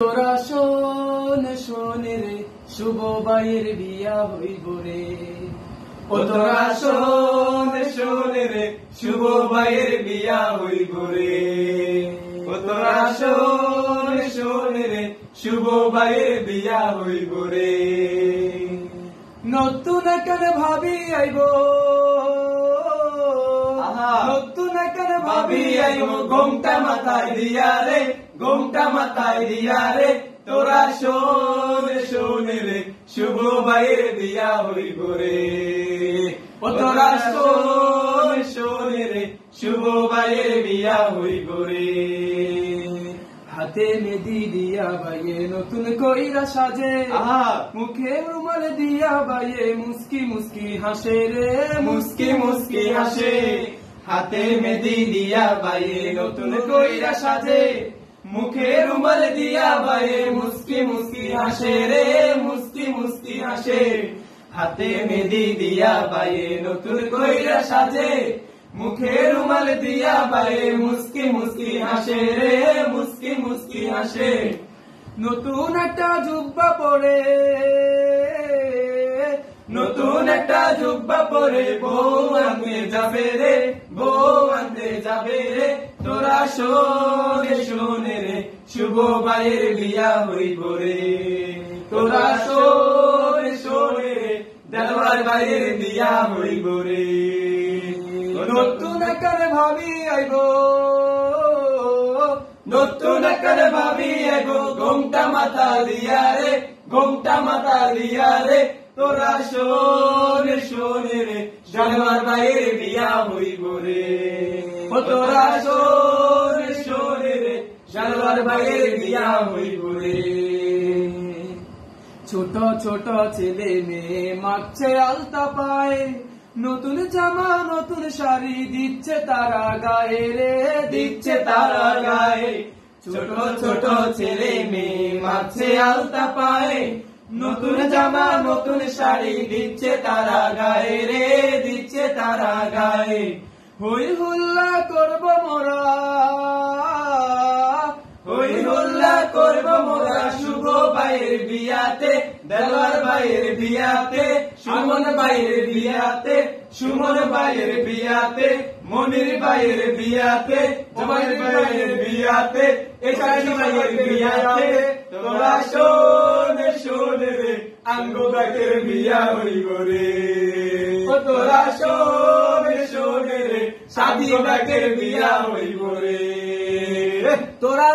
তোরা শোন শোন রে, শুভ ভাইয়ের বিয়া হইব রে। ও তোরা শোন শোন রে, শুভ ভাইয়ের বিয়া হইব রে। ও তোরা শোন শোন রে, শুভ ভাইয়ের বিয়া হইব রে। নতুন কেন ভাবি আইব, নতুন কেন ভাবি আইব, ঘোমটা মাথায় দিয়া রে, ঘোমটা মাথায় দিয়া রে। তোরা শোন শোন রে, শুভ ভাইয়ের বিয়া হইব রে। ও তোরা শোন শোন রে, শুভ ভাইয়ের বিয়া হইব রে। হাতে মেহেদি দিয়া ভাইয়ে নতুন কইরা সাজে, মুখে রুমাল দিয়া ভাইয়ে মুস্কি মুস্কি হাসে রে, মুস্কি মুস্কি হাসে। হাতে মেহেদি দিয়া ভাইয়ে নতুন কইরা সাজে, মুখে রুমাল দিয়া ভাইয়ে মুস্কি মুস্কি হাসে রে, মুস্কি মুস্কি হাসে। হাতে মেহেদি দিয়া ভাইয়ে নতুন কইরা সাজে, মুখে রুমাল দিয়া ভাইয়ে মুস্কি মুস্কি হাসে রে, মুস্কি মুস্কি হাসে। নতুন একটা জুব্বা পরে, নতুন একটা জুব্বা পরে বউ আনতে যাবে রে, বউ আনতে যাবে রে। তোরা শোন শোন রে, শুভ ভাইয়ের বিয়া হইব রে। তোরা শোন শোন রে, দেওয়ার ভাইয়ের বিয়া হইব রে। নতুন করে ভাবি আইব, নতুন করে ভাবি আইব, ঘোমটা মাথা দিয়া রে, ঘোমটা মাথা দিয়া রে। তোরা শোন শোন রে, জানোয়ার ভাইয়ের বিয়া হইব রে। ও তোরা শোন শোন রে, জানোয়ার ভাইয়ের বিয়া হইব রে। ছোট ছোট ছেলে মেয়ে মাখছে আলতা পায়ে, নতুন জামা নতুন শাড়ি দিচ্ছে তারা গায়ে রে, দিচ্ছে তারা গায়ে। ছোট ছোট ছেলে মেয়ে মাখছে আলতা পায়ে, নতুন জামা নতুন শাড়ি দিচ্ছে তারা গায়ে রে, দিচ্ছে তারা গায়ে। হই হুল্লা করব মোরা, হই হুল্লা করব মোরা, শুভ ভাইয়ের বিয়াতে, দেওয়ার ভাইয়ের বিয়াতে, সুমন ভাইয়ের বিয়াতে, সুমন ভাইয়ের বিয়াতে, মনির ভাইয়ের বিয়াতে, জমাইর ভাইয়ের বিয়াতে, একাশি ভাইয়ের বিয়াতে। তোরা শোন শোন রে, আঙ্গো বাকের বিয়া হইব রে। ও তোরা শোন শোন রে, সাদি বাকের বিয়া হইব রে। তোরা